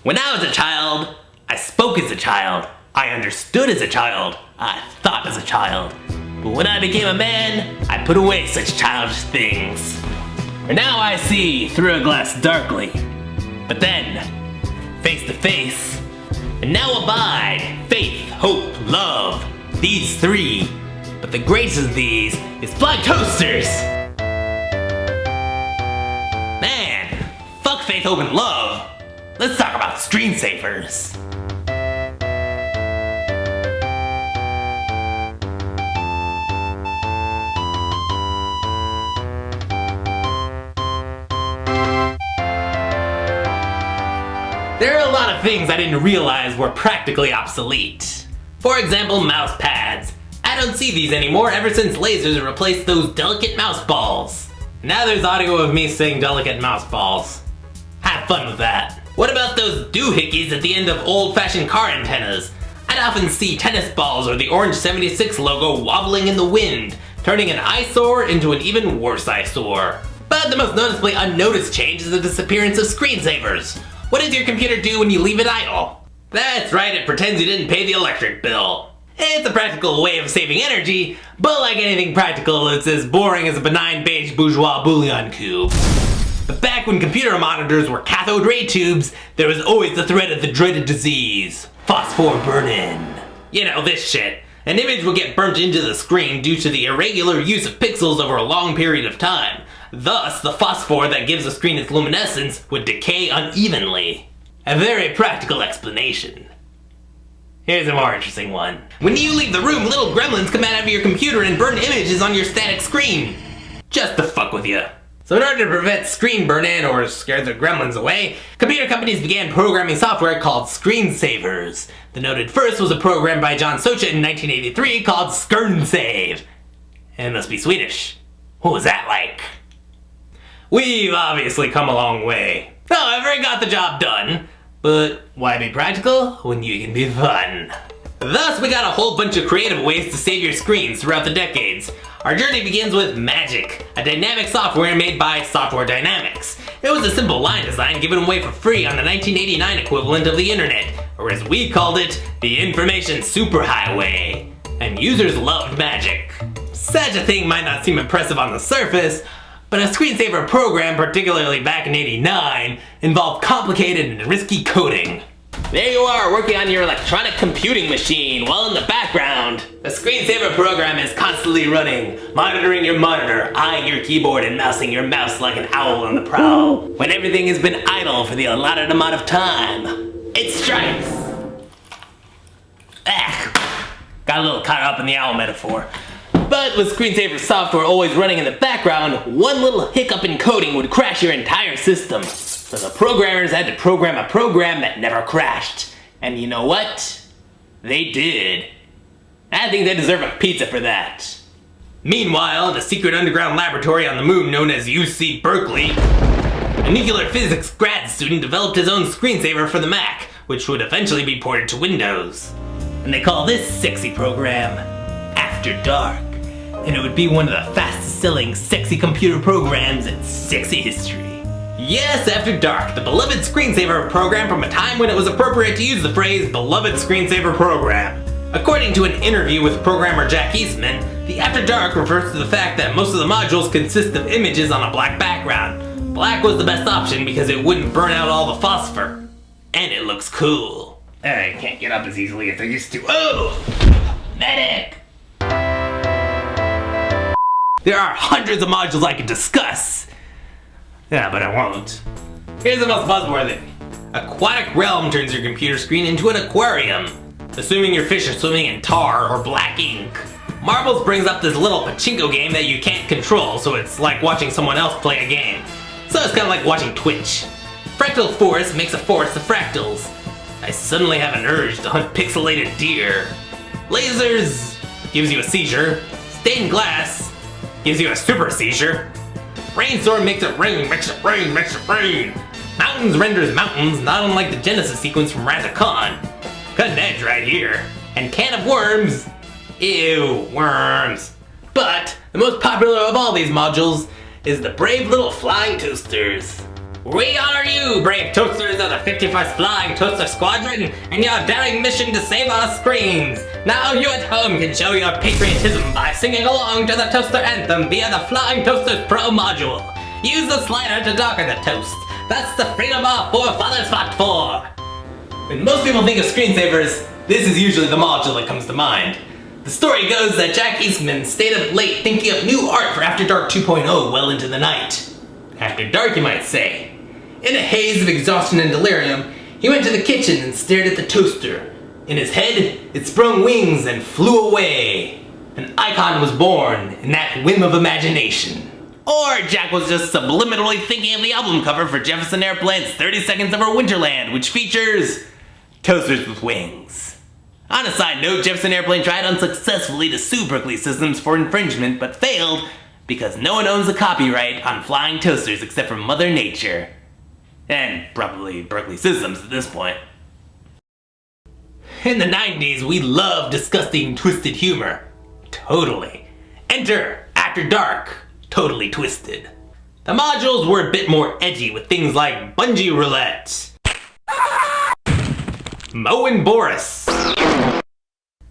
When I was a child, I spoke as a child. I understood as a child. I thought as a child. But when I became a man, I put away such childish things. For now I see through a glass darkly. But then, face to face, and now abide faith, hope, love, these three. But the greatest of these is flying toasters! Man, fuck faith, hope, and love. Let's talk about screensavers. There are a lot of things I didn't realize were practically obsolete. For example, mouse pads. I don't see these anymore ever since lasers replaced those delicate mouse balls. Now there's audio of me saying delicate mouse balls. Have fun with that. What about those doohickeys at the end of old-fashioned car antennas? I'd often see tennis balls or the Orange 76 logo wobbling in the wind, turning an eyesore into an even worse eyesore. But the most noticeably unnoticed change is the disappearance of screensavers. What does your computer do when you leave it idle? That's right, it pretends you didn't pay the electric bill. It's a practical way of saving energy, but like anything practical, it's as boring as a benign beige bourgeois bouillon cube. But back when computer monitors were cathode ray tubes, there was always the threat of the dreaded disease, phosphor burn-in. You know, this shit. An image would get burnt into the screen due to the irregular use of pixels over a long period of time. Thus, the phosphor that gives the screen its luminescence would decay unevenly. A very practical explanation. Here's a more interesting one. When you leave the room, little gremlins come out of your computer and burn images on your static screen. Just to fuck with you. So in order to prevent screen burn-in or scare the gremlins away, computer companies began programming software called screensavers. The noted first was a program by John Socha in 1983 called Skirnsave. It must be Swedish. What was that like? We've obviously come a long way. However, it got the job done. But why be practical when you can be fun? Thus, we got a whole bunch of creative ways to save your screens throughout the decades. Our journey begins with Magic, a dynamic software made by Software Dynamics. It was a simple line design given away for free on the 1989 equivalent of the internet, or as we called it, the Information Superhighway. And users loved Magic. Such a thing might not seem impressive on the surface, but a screensaver program, particularly back in '89, involved complicated and risky coding. There you are, working on your electronic computing machine, while in the background, the screensaver program is constantly running, monitoring your monitor, eyeing your keyboard, and mousing your mouse like an owl on the prowl. When everything has been idle for the allotted amount of time, it strikes. Got a little caught up in the owl metaphor. But with screensaver software always running in the background, one little hiccup in coding would crash your entire system. So the programmers had to program a program that never crashed. And you know what? They did. I think they deserve a pizza for that. Meanwhile, the secret underground laboratory on the moon known as UC Berkeley, a nuclear physics grad student developed his own screensaver for the Mac, which would eventually be ported to Windows. And they call this sexy program After Dark. And it would be one of the fastest-selling sexy computer programs in sexy history. Yes, After Dark, the beloved screensaver program from a time when it was appropriate to use the phrase beloved screensaver program. According to an interview with programmer Jack Eastman, the After Dark refers to the fact that most of the modules consist of images on a black background. Black was the best option because it wouldn't burn out all the phosphor. And it looks cool. I can't get up as easily as I used to. Oh! Medic! There are hundreds of modules I could discuss. Yeah, but I won't. Here's the most buzzworthy. Aquatic Realm turns your computer screen into an aquarium, assuming your fish are swimming in tar or black ink. Marbles brings up this little pachinko game that you can't control, so it's like watching someone else play a game. So it's kind of like watching Twitch. Fractal Forest makes a forest of fractals. I suddenly have an urge to hunt pixelated deer. Lasers gives you a seizure. Stained glass gives you a super seizure. Rainstorm makes it rain, makes it rain, makes it rain. Mountains renders mountains, not unlike the Genesis sequence from Wrath of Khan. Cutting edge right here. And Can of Worms. Ew, worms. But the most popular of all these modules is the brave little flying toasters. We honor you, brave toasters of the 51st Flying Toaster Squadron, and your daring mission to save our screens. Now you at home can show your patriotism by singing along to the toaster anthem via the Flying Toasters Pro module. Use the slider to darken the toast. That's the freedom our forefathers fought for. When most people think of screensavers, this is usually the module that comes to mind. The story goes that Jack Eastman stayed up late thinking of new art for After Dark 2.0 well into the night. After dark, you might say. In a haze of exhaustion and delirium, he went to the kitchen and stared at the toaster. In his head, it sprung wings and flew away. An icon was born in that whim of imagination. Or Jack was just subliminally thinking of the album cover for Jefferson Airplane's 30 Seconds Over Winterland, which features toasters with wings. On a side note, Jefferson Airplane tried unsuccessfully to sue Berkeley Systems for infringement, but failed because no one owns the copyright on flying toasters except for Mother Nature. And probably Berkeley Systems at this point. In the 90s, we loved disgusting, twisted humor. Totally. Enter After Dark, Totally Twisted. The modules were a bit more edgy with things like Bungee Roulette, Moe and Boris,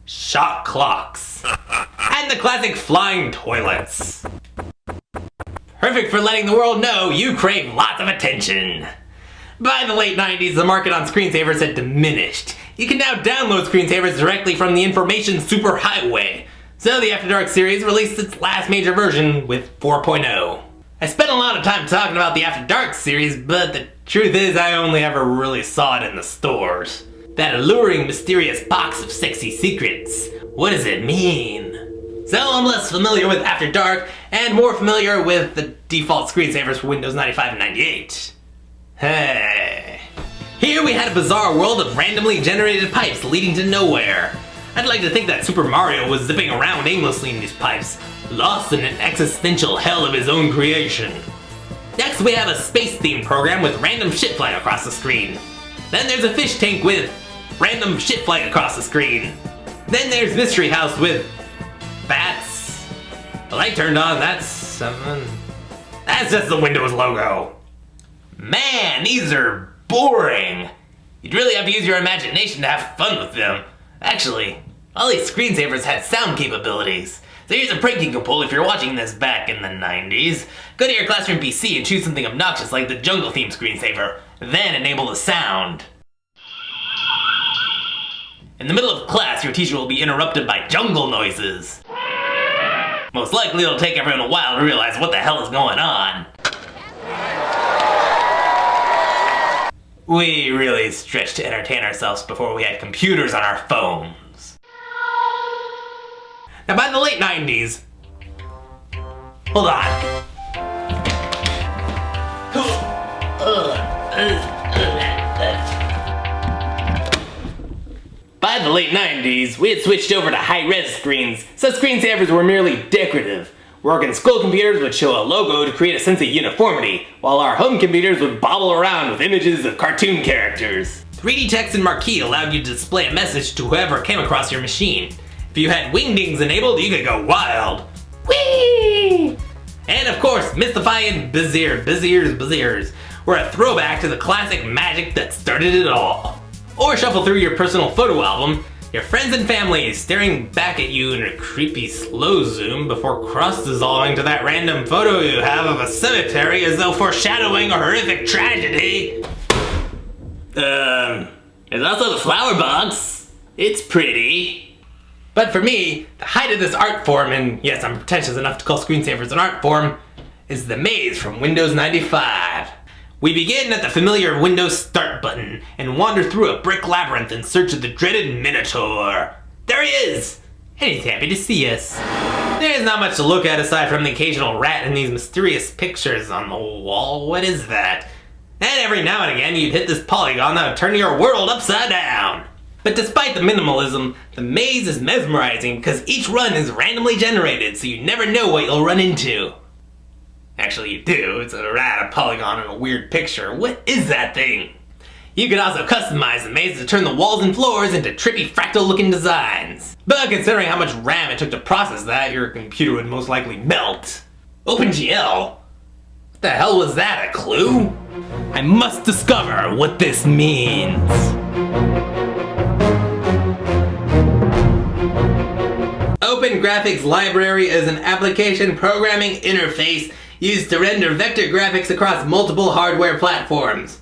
Shot Clocks, and the classic Flying Toilets. Perfect for letting the world know you crave lots of attention. By the late 90s, the market on screensavers had diminished. You can now download screensavers directly from the information superhighway. So the After Dark series released its last major version with 4.0. I spent a lot of time talking about the After Dark series, but the truth is I only ever really saw it in the stores. That alluring, mysterious box of sexy secrets. What does it mean? So I'm less familiar with After Dark and more familiar with the default screensavers for Windows 95 and 98. Hey. Here we had a bizarre world of randomly generated pipes leading to nowhere. I'd like to think that Super Mario was zipping around aimlessly in these pipes, lost in an existential hell of his own creation. Next we have a space-themed program with random shit flying across the screen. Then there's a fish tank with random shit flying across the screen. Then there's Mystery House with bats. The light turned on, that's something. That's just the Windows logo. Man, these are boring. You'd really have to use your imagination to have fun with them. Actually, all these screensavers had sound capabilities. So here's a prank you can pull if you're watching this back in the 90s. Go to your classroom PC and choose something obnoxious like the jungle theme screensaver. Then enable the sound. In the middle of class, your teacher will be interrupted by jungle noises. Most likely it'll take everyone a while to realize what the hell is going on. We really stretched to entertain ourselves before we had computers on our phones. Now by the late 90s... Hold on. By the late 90s, we had switched over to high-res screens, so screensavers were merely decorative. Working school computers would show a logo to create a sense of uniformity, while our home computers would bobble around with images of cartoon characters. 3D text and marquee allowed you to display a message to whoever came across your machine. If you had wingdings enabled, you could go wild. Whee! And of course, mystifying Beziers were a throwback to the classic magic that started it all. Or shuffle through your personal photo album, your friends and family staring back at you in a creepy slow zoom before cross-dissolving to that random photo you have of a cemetery as though foreshadowing a horrific tragedy. There's also the flower box. It's pretty. But for me, the height of this art form, and yes, I'm pretentious enough to call screensavers an art form, is the maze from Windows 95. We begin at the familiar Windows Start button and wander through a brick labyrinth in search of the dreaded Minotaur. There he is! And he's happy to see us. There's not much to look at aside from the occasional rat and these mysterious pictures on the wall. What is that? And every now and again you'd hit this polygon that would turn your world upside down. But despite the minimalism, the maze is mesmerizing because each run is randomly generated, so you never know what you'll run into. Actually, you do. It's a rat, a polygon, and a weird picture. What is that thing? You could also customize the maze to turn the walls and floors into trippy fractal-looking designs. But considering how much RAM it took to process that, your computer would most likely melt. OpenGL? The hell was that, a clue? I must discover what this means. Open Graphics Library is an application programming interface used to render vector graphics across multiple hardware platforms.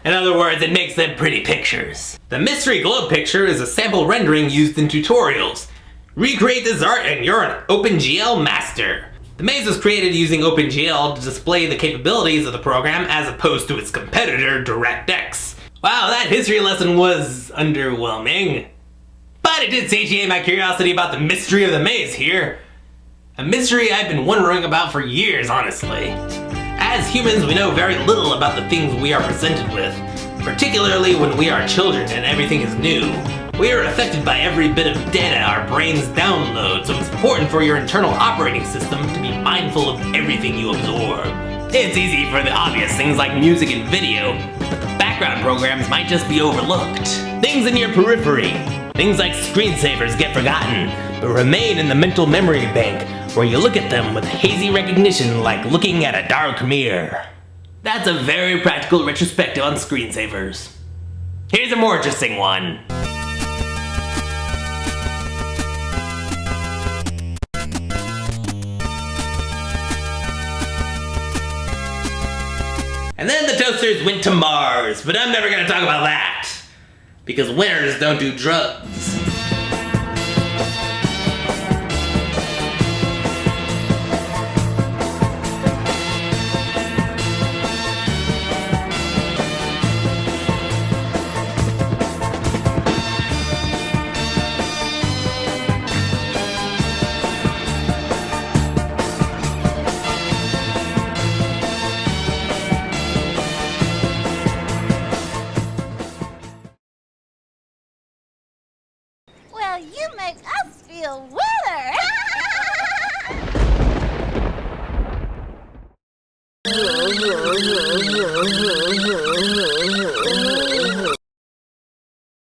In other words, it makes them pretty pictures. The mystery globe picture is a sample rendering used in tutorials. Recreate this art and you're an OpenGL master. The maze was created using OpenGL to display the capabilities of the program as opposed to its competitor, DirectX. Wow, that history lesson was underwhelming. But it did satiate my curiosity about the mystery of the maze here. A mystery I've been wondering about for years, honestly. As humans, we know very little about the things we are presented with, particularly when we are children and everything is new. We are affected by every bit of data our brains download, so it's important for your internal operating system to be mindful of everything you absorb. It's easy for the obvious things like music and video, but the background programs might just be overlooked. Things in your periphery. Things like screensavers get forgotten, but remain in the mental memory bank, where you look at them with hazy recognition like looking at a dark mirror. That's a very practical retrospective on screensavers. Here's a more interesting one. And then the toasters went to Mars, but I'm never gonna talk about that. Because winners don't do drugs. Well, you make us feel better.